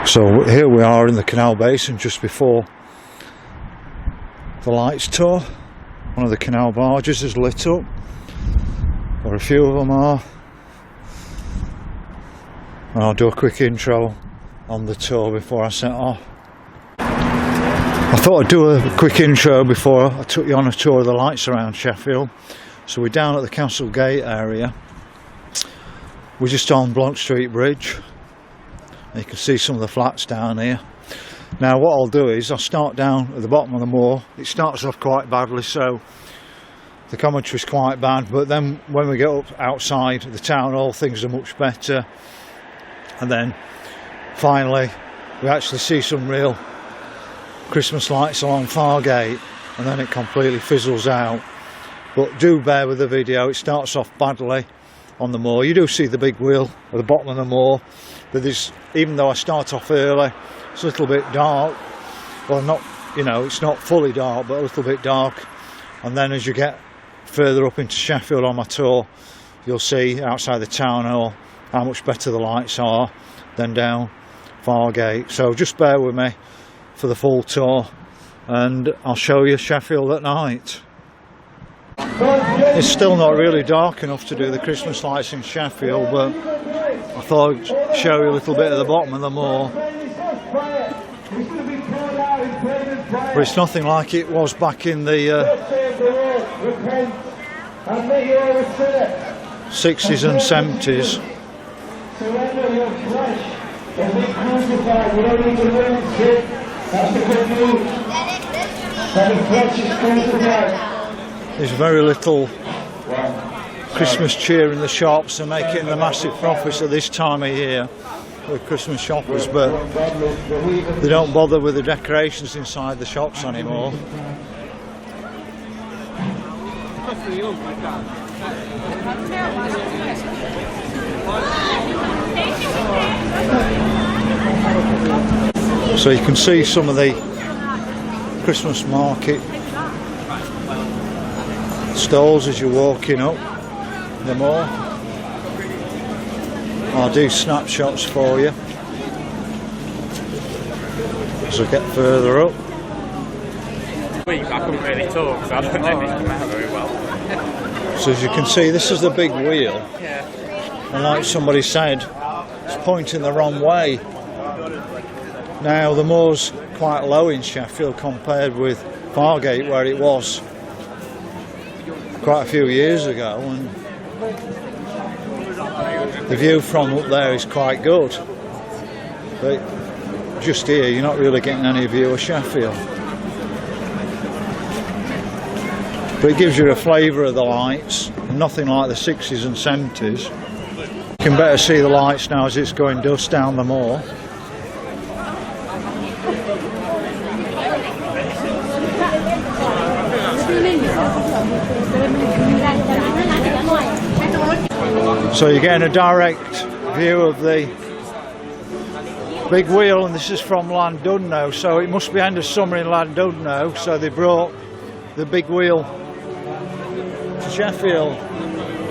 So here we are in the canal basin just before the lights tour. One of the canal barges is lit up, or a few of them are, and I'll do a quick intro on the tour before I set off. I thought I'd do a quick intro before I took you on a tour of the lights around Sheffield. So we're down at the Castle Gate area. We're just on Blount Street Bridge. You can see some of the flats down here. Now what I'll do is I'll start down at the bottom of the moor. It starts off quite badly, so the commentary's quite bad, but then when we get up outside the town hall, things are much better. And then finally we actually see some real Christmas lights along Fargate, and then it completely fizzles out. But do bear with the video, it starts off badly on the moor. You do see the big wheel at the bottom of the moor, but even though I start off early, it's a little bit dark. Well, not, you know, it's not fully dark, but a little bit dark. And then as you get further up into Sheffield on my tour, you'll see outside the town hall how much better the lights are than down Fargate. So just bear with me for the full tour, and I'll show you Sheffield at night. It's still not really dark enough to do the Christmas lights in Sheffield, but I thought I'd show you a little bit at the bottom of the moor. But it's nothing like it was back in the 60s and 70s. There's very little Christmas cheer in the shops. They're making the massive profits at this time of year with Christmas shoppers, but they don't bother with the decorations inside the shops anymore. So you can see some of the Christmas market stalls as you're walking up the moor. I'll do snapshots for you as I get further up. I couldn't really talk, so I don't know if it came out very well. So as you can see, this is the big wheel, and like somebody said, it's pointing the wrong way. Now the moor's quite low in Sheffield compared with Fargate, where it was quite a few years ago, and the view from up there is quite good, but just here you're not really getting any view of Sheffield. But it gives you a flavour of the lights, nothing like the 60s and 70s. You can better see the lights now as it's going dusk down the moor. So you're getting a direct view of the big wheel, and this is from Llandudno, so it must be end of summer in Llandudno, so they brought the big wheel to Sheffield.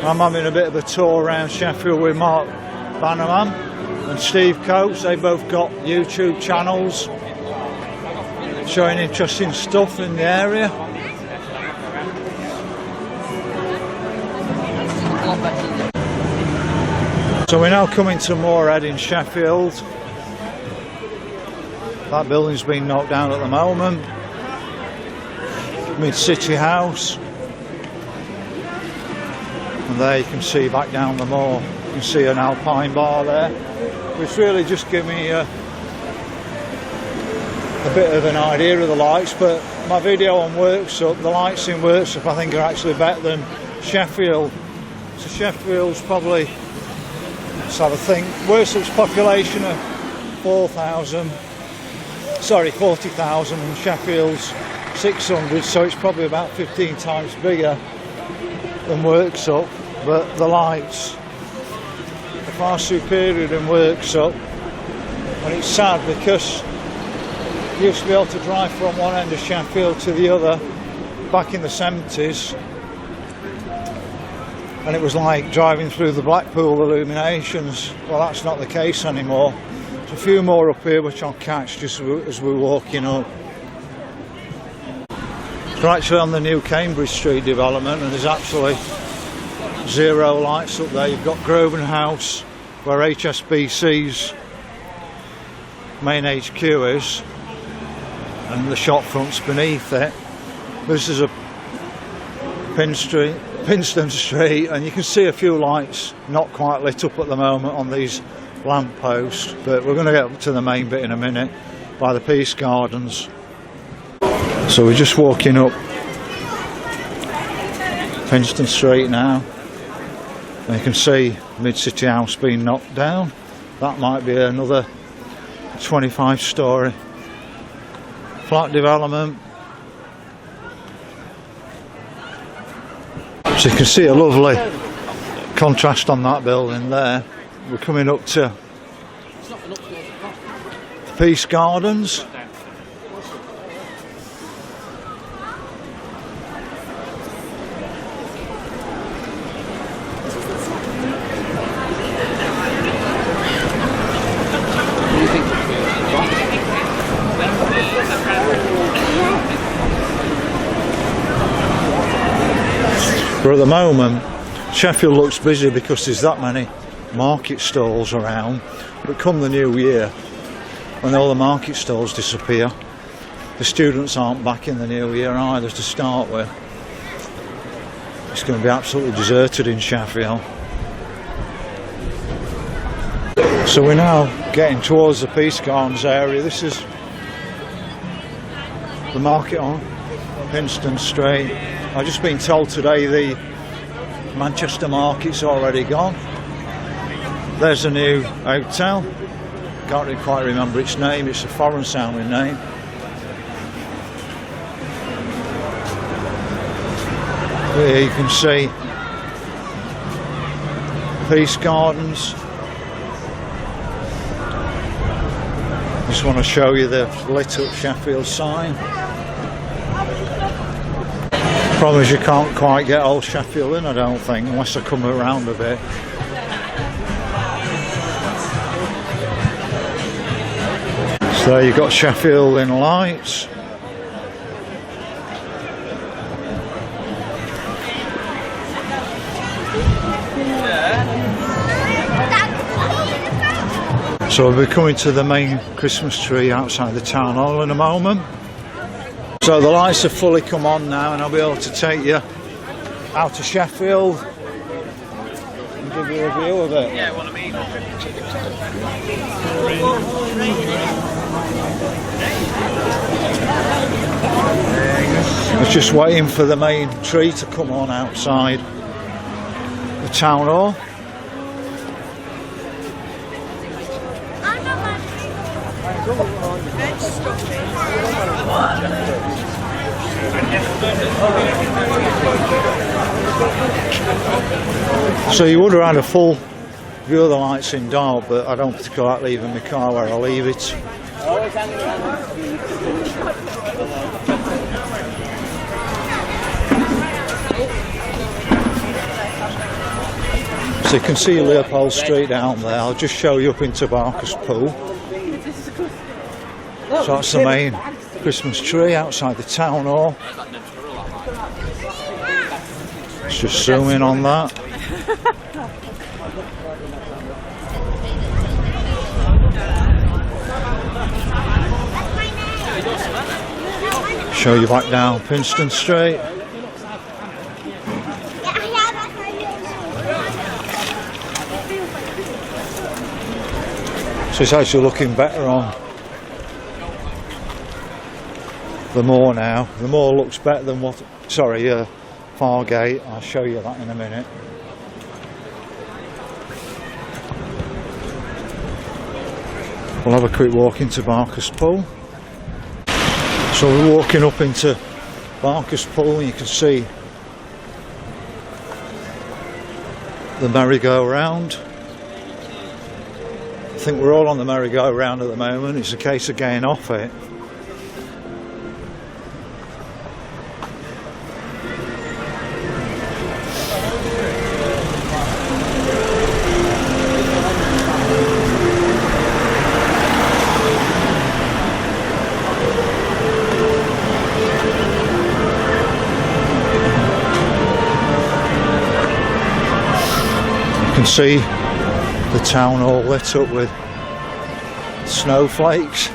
I'm having a bit of a tour around Sheffield with Mark Bannerman and Steve Coates. They both got YouTube channels showing interesting stuff in the area. So we're now coming to Moorhead in Sheffield. That building's been knocked down at the moment. Mid-City House. And there you can see back down the moor, you can see an Alpine bar there. Which really just give me a bit of an idea of the lights, but my video on Worksop, the lights in Worksop I think are actually better than Sheffield. So Sheffield's probably, let's have a think, Worsop's population of 40,000 and Sheffield's 600, so it's probably about 15 times bigger than Worksop, but the lights are far superior than Worksop. And it's sad because you used to be able to drive from one end of Sheffield to the other back in the 70s, and it was like driving through the Blackpool illuminations. Well, that's not the case anymore. There's a few more up here which I'll catch just as we're walking up. We're actually on the new Cambridge Street development, and there's actually zero lights up there. You've got Grosvenor House, where HSBC's main HQ is, and the shop front's beneath it. This is a Pinston Street, and you can see a few lights not quite lit up at the moment on these lamp posts, but we're going to get up to the main bit in a minute by the Peace Gardens. So we're just walking up Pinston Street now, and you can see Mid-City House being knocked down. That might be another 25-storey flat development. So you can see a lovely contrast on that building there. We're coming up to the Peace Gardens. But at the moment, Sheffield looks busy because there's that many market stalls around. But come the new year, when all the market stalls disappear, the students aren't back in the new year either to start with. It's going to be absolutely deserted in Sheffield. So we're now getting towards the Peace Gardens area. This is the market on Pinston Street. I've just been told today the Manchester market's already gone. There's a new hotel. Can't really quite remember its name. It's a foreign sounding name. Here you can see Peace Gardens. Just want to show you the lit up Sheffield sign. Problem is you can't quite get old Sheffield in, I don't think, unless I come around a bit. So you've got Sheffield in lights. So we'll be coming to the main Christmas tree outside the town hall in a moment. So the lights have fully come on now, and I'll be able to take you out to Sheffield and give you a view of it. Yeah, what I mean. I was just waiting for the main tree to come on outside the town hall. So you would have had a full view of the lights in dark, but I don't particularly like leaving my car where I leave it. So you can see Leopold Street down there. I'll just show you up into Barker's Pool. So that's the main Christmas tree outside the town hall. Let's just zoom in on that. Show you back down Pinston Street. So it's actually looking better on the moor now. The moor looks better than what... Sorry, Fargate. I'll show you that in a minute. We'll have a quick walk into Barker's Pool. So we're walking up into Barker's Pool, and you can see the merry-go-round. I think we're all on the merry-go-round at the moment. It's a case of getting off it. can see the town all lit up with snowflakes.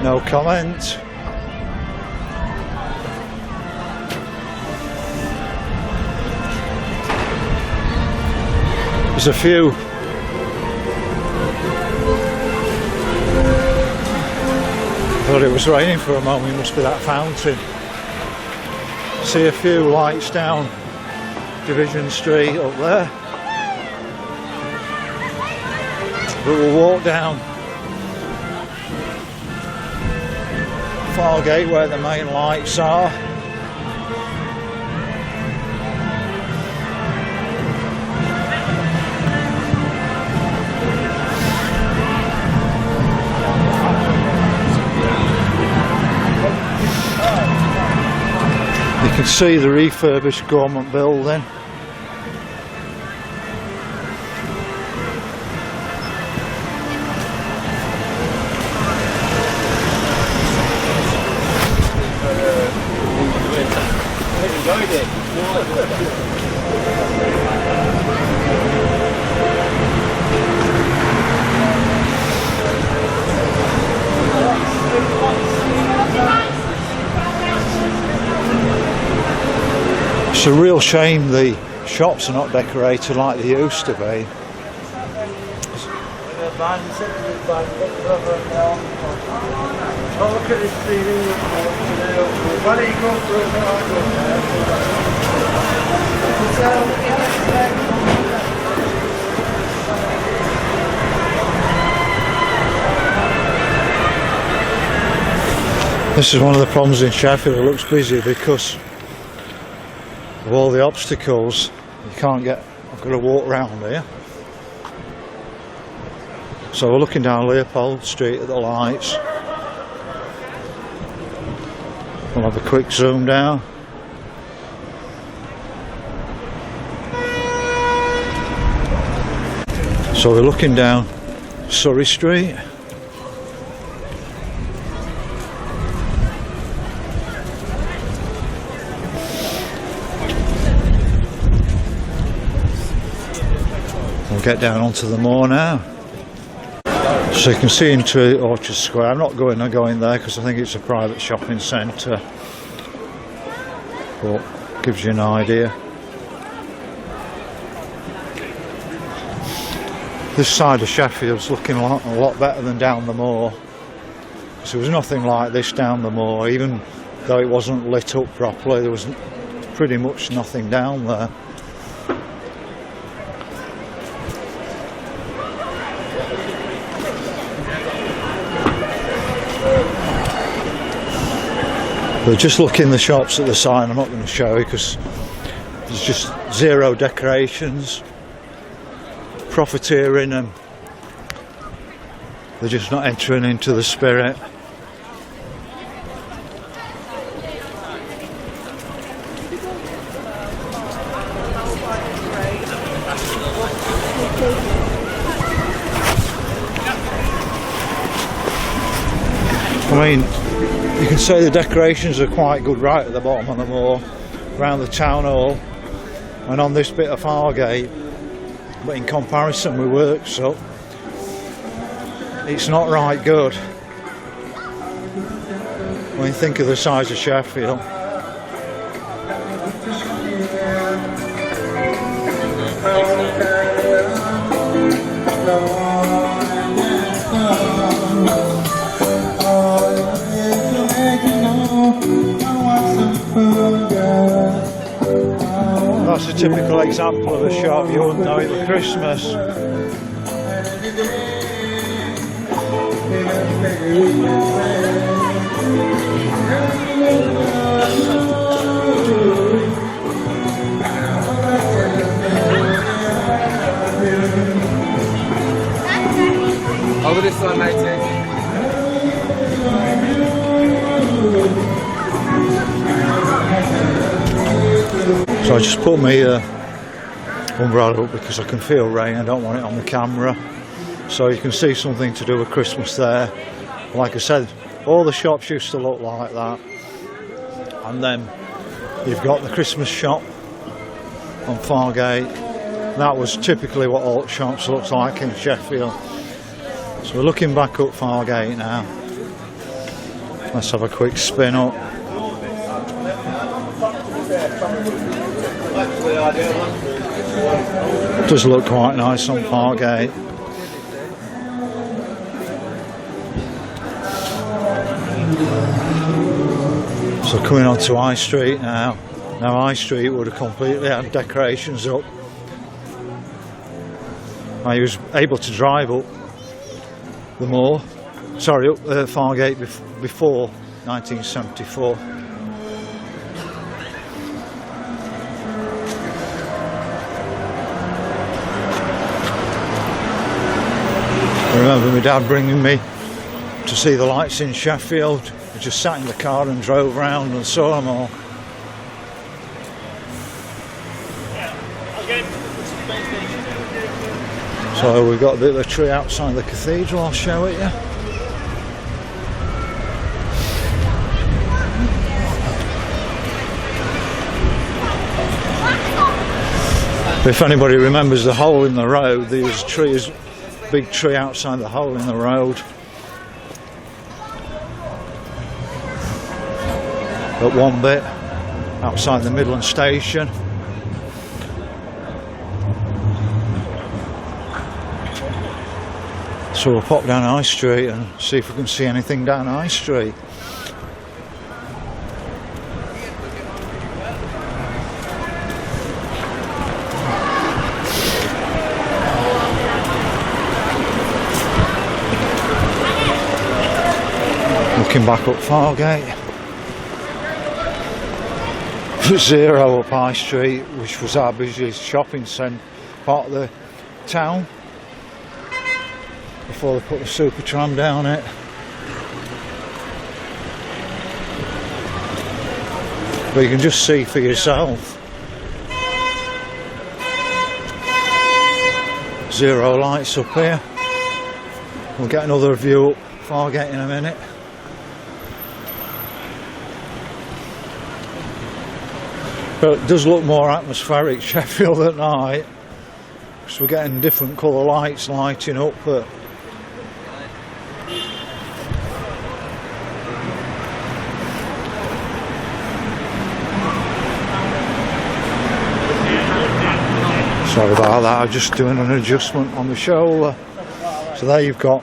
No comment. There's a few thought it was raining for a moment. It must be that fountain. See a few lights down Division Street up there. But we'll walk down Fargate where the main lights are. You can see the refurbished government building. It's a real shame the shops are not decorated like they used to be. This is one of the problems in Sheffield. It looks busy because of all the obstacles. You can't get, I've got to walk round here. So we're looking down Leopold Street at the lights. We'll have a quick zoom down. So we're looking down Surrey Street. We'll get down onto the moor now. So you can see into Orchard Square. I'm not going there because I think it's a private shopping centre. But gives you an idea. This side of Sheffield's looking a lot better than down the moor. So there was nothing like this down the moor, even though it wasn't lit up properly. There was pretty much nothing down there. But just look in the shops at the sign. I'm not going to show you because there's just zero decorations, profiteering, and they're just not entering into the spirit. I mean, you can say the decorations are quite good right at the bottom of the moor, around the town hall and on this bit of Fargate, but in comparison with Worksop, it's not right good. When you think of the size of Sheffield. That's a typical example of a shop you wouldn't know it was Christmas. Over this one, matey. So I just put my umbrella up because I can feel rain. I don't want it on the camera. So you can see something to do with Christmas there. Like I said, all the shops used to look like that. And then you've got the Christmas shop on Fargate. that was typically what alt shops looked like in Sheffield. So we're looking back up Fargate now. Let's have a quick spin up. Does look quite nice on Fargate. So coming on to High Street now. Now High Street would have completely had decorations up. I was able to drive up the moor, sorry, up Fargate before 1974. I remember my dad bringing me to see the lights in Sheffield. We just sat in the car and drove around and saw them all. So we've got a bit of a tree outside the cathedral, I'll show it you. If anybody remembers the hole in the road, there was trees, big tree outside the hole in the road. At one bit, outside the Midland station. So we'll pop down High Street and see if we can see anything down High Street. Looking back up Fargate. Zero up High Street, which was our busiest shopping centre, part of the town, before they put the super tram down it. But you can just see for yourself. Zero lights up here. We'll get another view up Fargate in a minute. But it does look more atmospheric, Sheffield, at night, because we're getting different colour lights lighting up. But sorry about that, I'm just doing an adjustment on the shoulder. So there you've got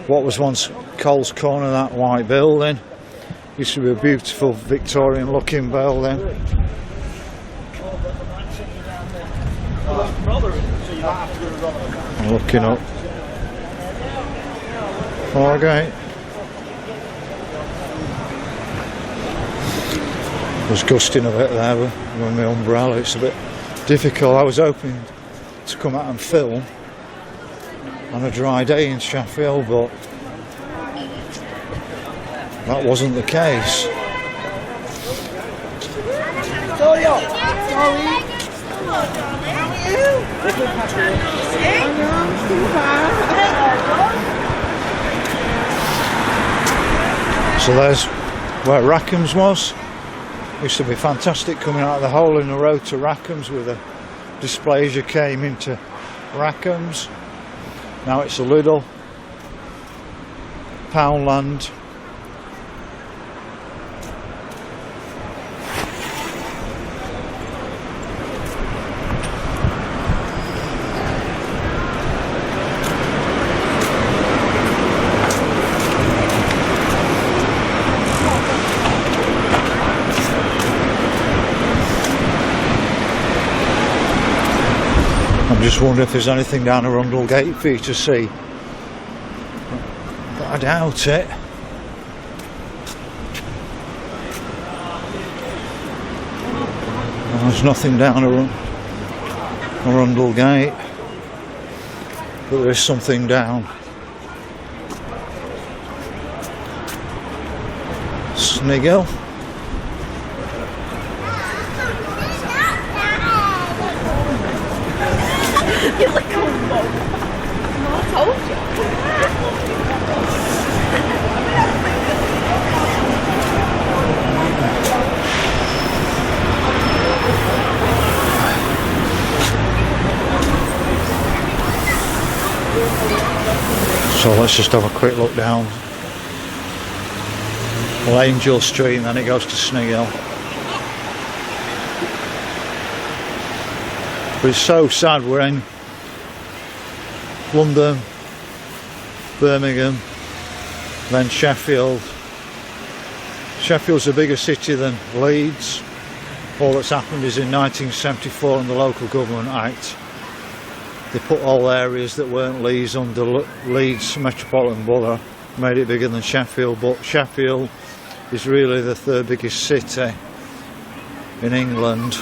what was once Cole's Corner, that white building. Used to be a beautiful Victorian looking building. I'm looking up Fargate. I was gusting a bit there with my umbrella. It's a bit difficult. I was hoping to come out and film on a dry day in Sheffield, but that wasn't the case. So there's where Rackham's was. Used to be fantastic coming out of the hole in the road to Rackham's with a display as you came into Rackham's. Now it's a Lidl, Poundland. I'm just wondering if there's anything down Arundel Gate for you to see, but I doubt it. There's nothing down Arundel Gate, but there is something down Sniggill. You're like, oh, I told you. Let's just have a quick look down. Well, Angel Street, and then it goes to Snigill. But it's so sad, we're in London, Birmingham, then Sheffield. Sheffield's a bigger city than Leeds. All that's happened is in 1974 in the Local Government Act, they put all areas that weren't Leeds under Leeds Metropolitan Borough, made it bigger than Sheffield, but Sheffield is really the third biggest city in England,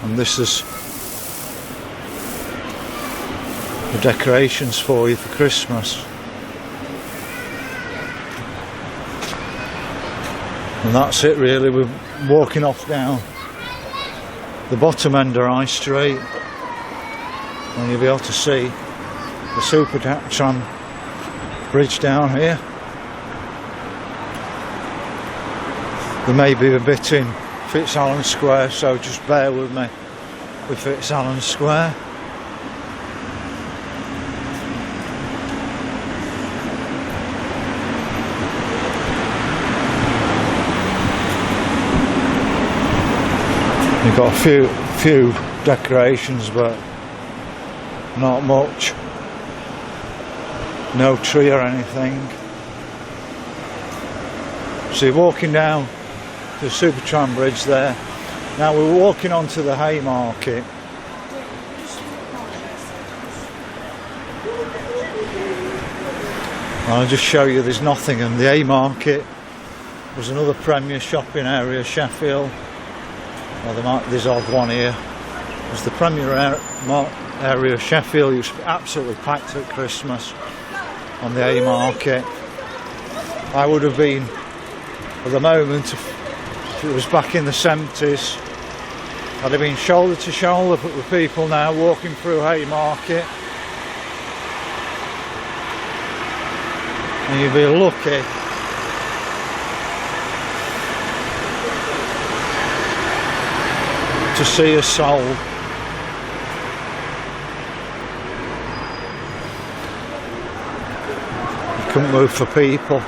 and this is the decorations for you for Christmas. And that's it really. We're walking off down the bottom end of High Street, and you'll be able to see the Supertram bridge down here. There may be a bit in Fitzallen Square, so just bear with me with Fitzallen Square. You've got a few decorations, but not much. No tree or anything. So you're walking down the Supertram bridge there. Now we're walking onto the Haymarket. I'll just show you there's nothing, and the Haymarket was another premier shopping area, Sheffield. Well, there's odd one here. It was the premier area of Sheffield. It used to be absolutely packed at Christmas on the Haymarket. I would have been, at the moment, if it was back in the 70s, I'd have been shoulder to shoulder with people now walking through Haymarket. And you'd be lucky to see a soul. You couldn't move for people.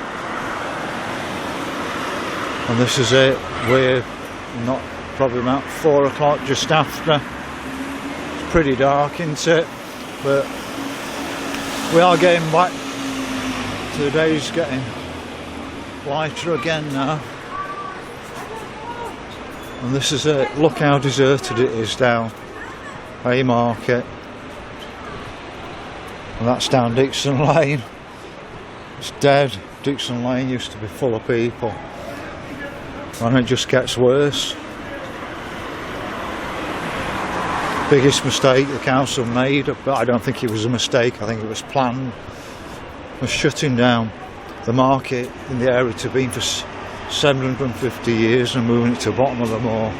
And this is it. We're not probably about 4 o'clock, just after. It's pretty dark, isn't it? But we are getting back to the day's getting lighter again now. And this is it. Look how deserted it is down Haymarket. And that's down Dixon Lane. It's dead. Dixon Lane used to be full of people. And it just gets worse. Biggest mistake the council made, but I don't think it was a mistake, I think it was planned, was shutting down the market in the area to been for 750 years and moving it to the bottom of the moor.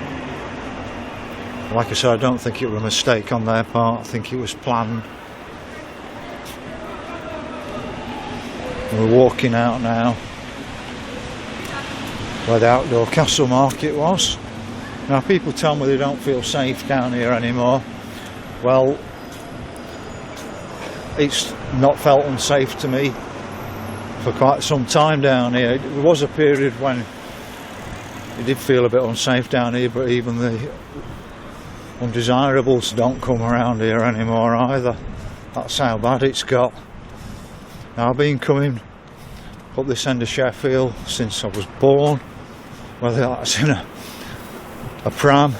Like I said, I don't think it was a mistake on their part, I think it was planned. We're walking out now where the outdoor castle market was. Now people tell me they don't feel safe down here anymore. Well, it's not felt unsafe to me for quite some time down here. There was a period when it did feel a bit unsafe down here, but even the undesirables don't come around here anymore either. That's how bad it's got. Now I've been coming up this end of Sheffield since I was born, whether that's in a pram,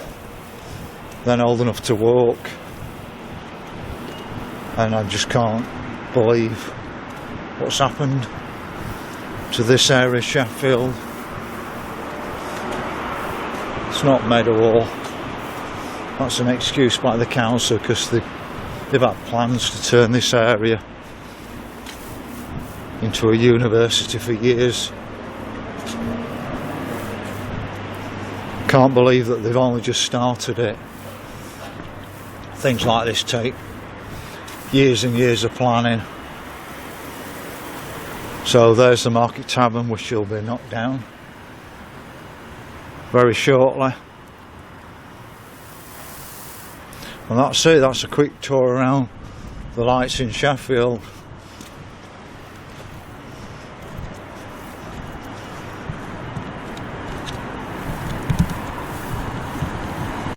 then old enough to walk, and I just can't believe what's happened to this area of Sheffield. It's not Meadowhall, that's an excuse by the council because they've had plans to turn this area into a university for years. Can't believe that they've only just started it. Things like this take years and years of planning. So there's the Market Tavern, which will be knocked down very shortly. And that's it, that's a quick tour around the lights in Sheffield.